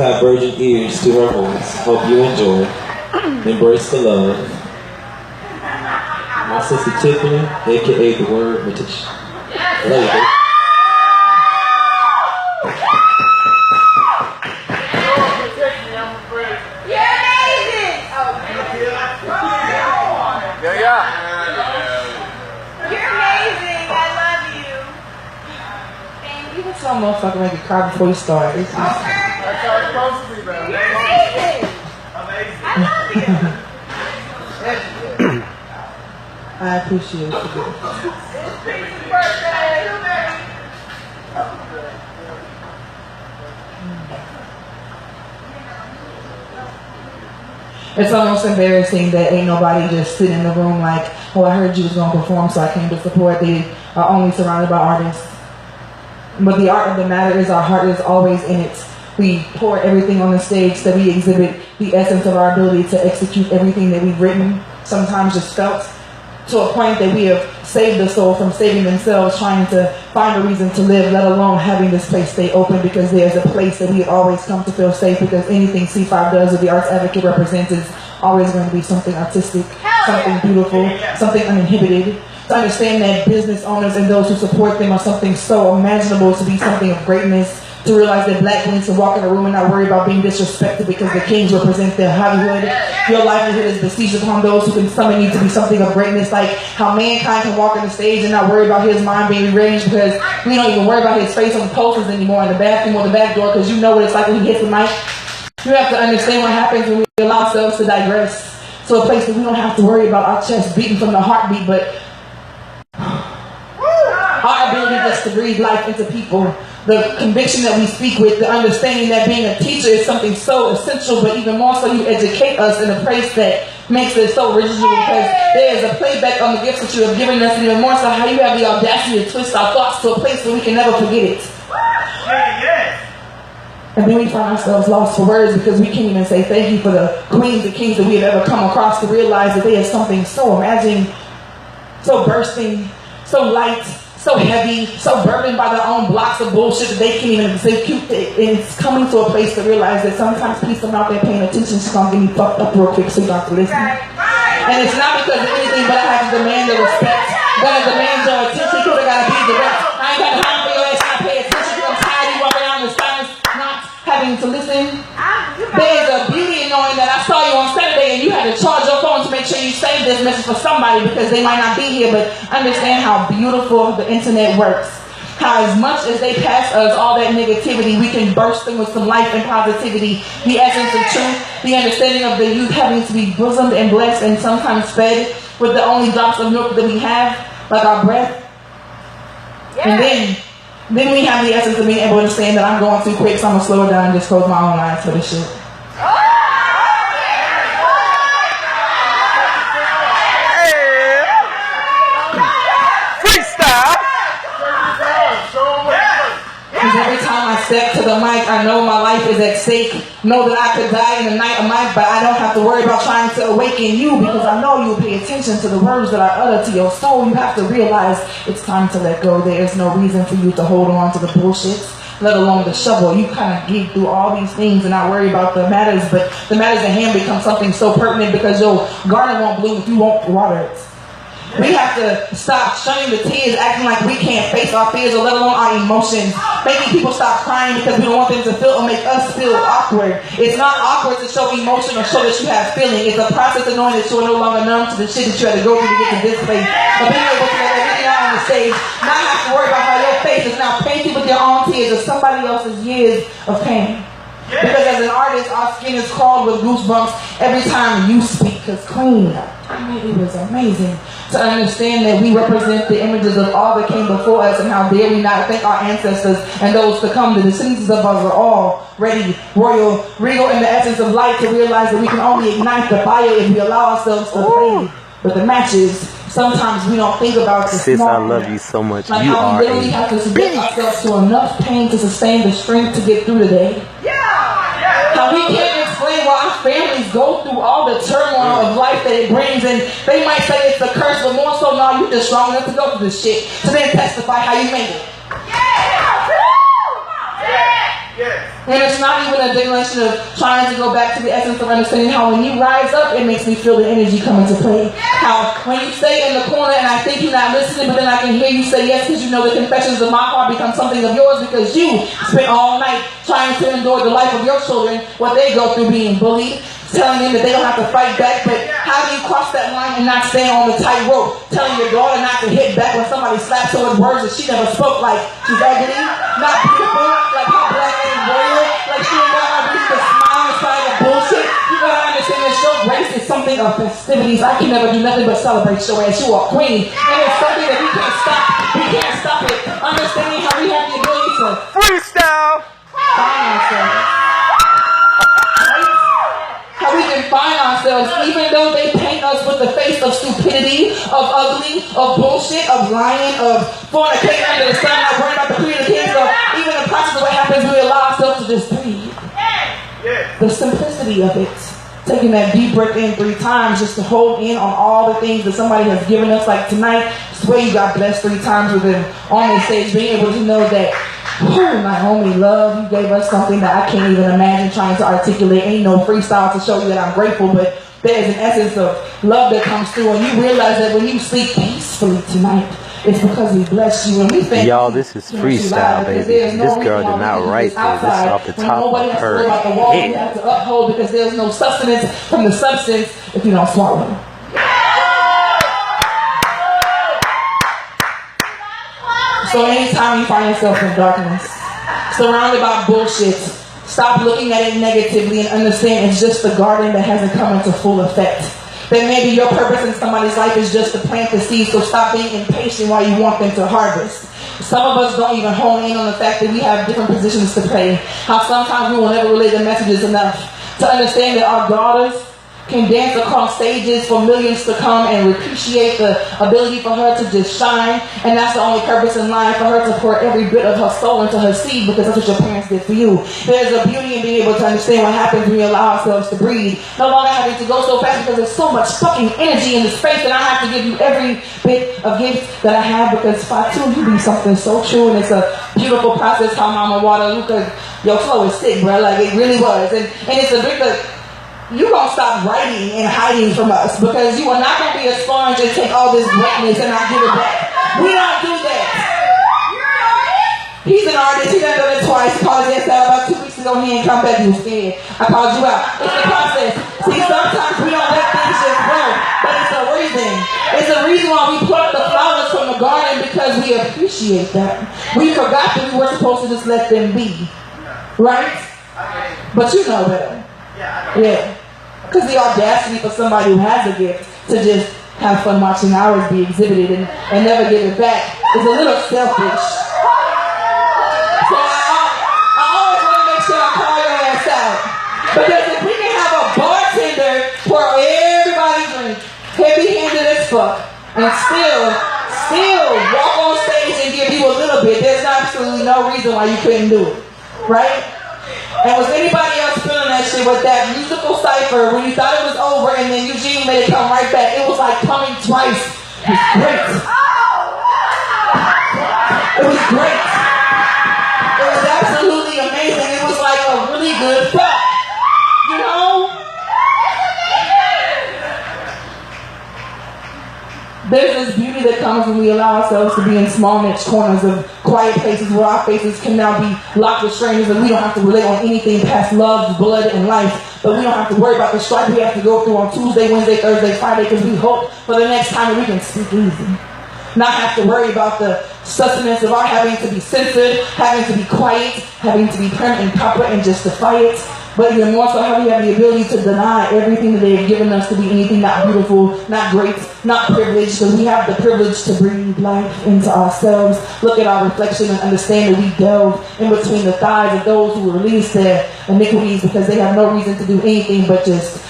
have virgin ears to her voice. Hope you enjoy. Embrace the love. My sister Tiffany, aka The Wordmatician. Later. Some motherfucker make you cry before you start. That's how it's supposed to be, man. Amazing. Amazing. I love you. I appreciate it. It's Peach's birthday. It's almost embarrassing that ain't nobody just sitting in the room like, oh, I heard you was going to perform, so I came to support. They are only surrounded by artists. But the art of the matter is our heart is always in it. We pour everything on the stage that we exhibit the essence of our ability to execute everything that we've written, sometimes just felt, to a point that we have saved the soul from saving themselves, trying to find a reason to live, let alone having this place stay open, because there's a place that we have always come to feel safe, because anything C5 does or the Arts Advocate represents is always going to be something artistic, something beautiful, something uninhibited. To understand that business owners and those who support them are something so imaginable to be something of greatness. To realize that black queens can walk in a room and not worry about being disrespected because the kings represent their Hollywood. Your livelihood is besieged upon those who can summon you to be something of greatness. Like how mankind can walk on the stage and not worry about his mind being rearranged because we don't even worry about his face on the posters anymore in the bathroom or the back door, because you know what it's like when he hits the mic. You have to understand what happens when we allow ourselves to digress to a place that we don't have to worry about our chest beating from the heartbeat, but our ability just to breathe life into people. The conviction that we speak with, the understanding that being a teacher is something so essential, but even more so you educate us in a place that makes it so original, because there is a playback on the gifts that you have given us, and even more so how you have the audacity to twist our thoughts to a place where we can never forget it. And then we find ourselves lost for words because we can't even say thank you for the queens and kings that we have ever come across, to realize that they are something so amazing, so bursting, so light, so heavy, so burdened by their own blocks of bullshit that they can't even execute. And it's coming to a place to realize that sometimes people out there paying attention is going to get me fucked up real quick, so you have to listen. And it's not because of anything, but I have to demand the respect. Gotta demand your attention, because I gotta be direct. I ain't got time for your ass not pay attention, because I'm tired of you walking around in silence, not having to listen. There's a beauty in knowing that I saw you on Saturday and you had to charge your phone to make sure you save this message for somebody because they might not be here, but understand how beautiful the internet works. How as much as they pass us all that negativity, we can burst them with some life and positivity, the essence of truth, the understanding of the youth having to be bosomed and blessed and sometimes fed with the only drops of milk that we have, like our breath. And then we have the essence of being able to understand that I'm going too quick, so I'm going to slow it down and just close my own eyes for this shit. Because every time I step to the mic, I know my life is at stake. Know that I could die in the night of mic, but I don't have to worry about trying to awaken you, because I know you'll pay attention to the words that I utter to your soul. You have to realize it's time to let go. There is no reason for you to hold on to the bullshit, let alone the shovel. You kind of get through all these things and not worry about the matters, but the matters at hand become something so pertinent because your garden won't bloom if you won't water it. We have to stop shunning the tears, acting like we can't face our fears or let alone our emotions. Making people stop crying because we don't want them to feel or make us feel awkward. It's not awkward to show emotion or show that you have feeling. It's a process of knowing that you are no longer numb to the shit that you had to go through to get to this place. But being able to let everything out on the stage, not have to worry about how your face is now painted with your own tears or somebody else's years of pain. Because as an artist, our skin is crawled with goosebumps every time you speak. Because Queen, I mean, it was amazing to understand that we represent the images of all that came before us, and how dare we not thank our ancestors and those to come. The descendants of us are all ready, royal, regal in the essence of light, to realize that we can only ignite the fire if we allow ourselves to fade. But the matches, sometimes we don't think about the Sis, small. I love you so much. Like You how are we literally have to subject ourselves to enough pain to sustain the strength to get through the day. How we can't explain why our families go through all the turmoil of life that it brings, and they might say it's a curse, but more so, no, you're just strong enough to go through this shit, to then testify how you made it. Yes. And it's not even a declaration of trying to go back to the essence of understanding how when you rise up, it makes me feel the energy come into play. How when you stay in the corner and I think you're not listening, but then I can hear you say yes because you know the confessions of my heart become something of yours because you spent all night trying to endure the life of your children, what they go through being bullied, telling them that they don't have to fight back, but how do you cross that line and not stay on the tightrope? Telling your daughter not to hit back when somebody slaps her with words that she never spoke, like she's ugly, not beautiful, like her black ain't royal, like she ain't got her reason to smile in spite of bullshit. You gotta understand that your grace is something of festivities. I can never do nothing but celebrate your ass. You are queen. And it's something that we can't stop. We can't stop it. Understanding how we have the ability to Freestyle! find ourselves. How we can find ourselves, even though they paint us with the face of stupidity, of ugly, of bullshit, of lying, of fornicating under the sun, not worrying about the creed of kings, or even the process of what happens when we allow ourselves to just breathe. The simplicity of it. Taking that deep breath in 3 times just to hold in on all the things that somebody has given us. Like tonight, I swear you got blessed 3 times with them on the stage, being able to know that, oh, my homie, love, you gave us something that I can't even imagine trying to articulate. Ain't no freestyle to show you that I'm grateful, but there's an essence of love that comes through, and you realize that when you sleep peacefully tonight, it's because we bless you, and we thank Y'all, you. this is freestyle, baby. This girl did not write this. This is off the top of her head. You have to uphold because there's no sustenance from the substance if you don't swallow. So anytime you find yourself in darkness, surrounded by bullshit, stop looking at it negatively and understand it's just the garden that hasn't come into full effect. That maybe your purpose in somebody's life is just to plant the seed, so stop being impatient while you want them to harvest. Some of us don't even hone in on the fact that we have different positions to play. How sometimes we will never relay the messages enough to understand that our daughters can dance across stages for millions to come and appreciate the ability for her to just shine. And that's the only purpose in life, for her to pour every bit of her soul into her seed, because that's what your parents did for you. There's a beauty in being able to understand what happens when we allow ourselves to breathe. No longer having to go so fast because there's so much fucking energy in the space that I have to give you every bit of gift that I have, because Fatu, you be something so true, and it's a beautiful process how Mama Waterloo, your flow is sick, bro. Like it really was. And it's a big you gonna stop writing and hiding from us, because you are not gonna be a sponge and take all this greatness and not give it back. We don't do that. He's an artist. He done it twice. He called his ass out about 2 weeks ago. He ain't come back. He was scared. I called you out. It's the process. See, sometimes we don't let things just grow, but it's a reason. It's a reason why we pluck the flowers from the garden, because we appreciate that. We forgot that we were supposed to just let them be, right? But you know better. Yeah. Because the audacity for somebody who has a gift to just have fun watching ours be exhibited and never give it back is a little selfish. So I always want to make sure I call your ass out. Because if we can have a bartender pour everybody drink, heavy-handed as fuck, and still walk on stage and give you a little bit, there's absolutely no reason why you couldn't do it. Right? And was anybody else feeling that shit with that musical cipher when you thought it was over and then Eugene made it come right back? It was like coming twice. It was great. It was great. It was absolutely amazing. It was like a really good fuck. You know? There's this beauty that comes when we allow ourselves to be in small niche corners of quiet places where our faces can now be locked with strangers, and we don't have to relate on anything past love, blood, and life. But we don't have to worry about the strife we have to go through on Tuesday, Wednesday, Thursday, Friday, because we hope for the next time that we can speak easy. Not have to worry about the sustenance of our having to be censored, having to be quiet, having to be prim and proper and justify it. But even more so, how we have the ability to deny everything that they have given us to be anything not beautiful, not great, not privileged, because we have the privilege to breathe life into ourselves, look at our reflection, and understand that we delve in between the thighs of those who release their iniquities because they have no reason to do anything but just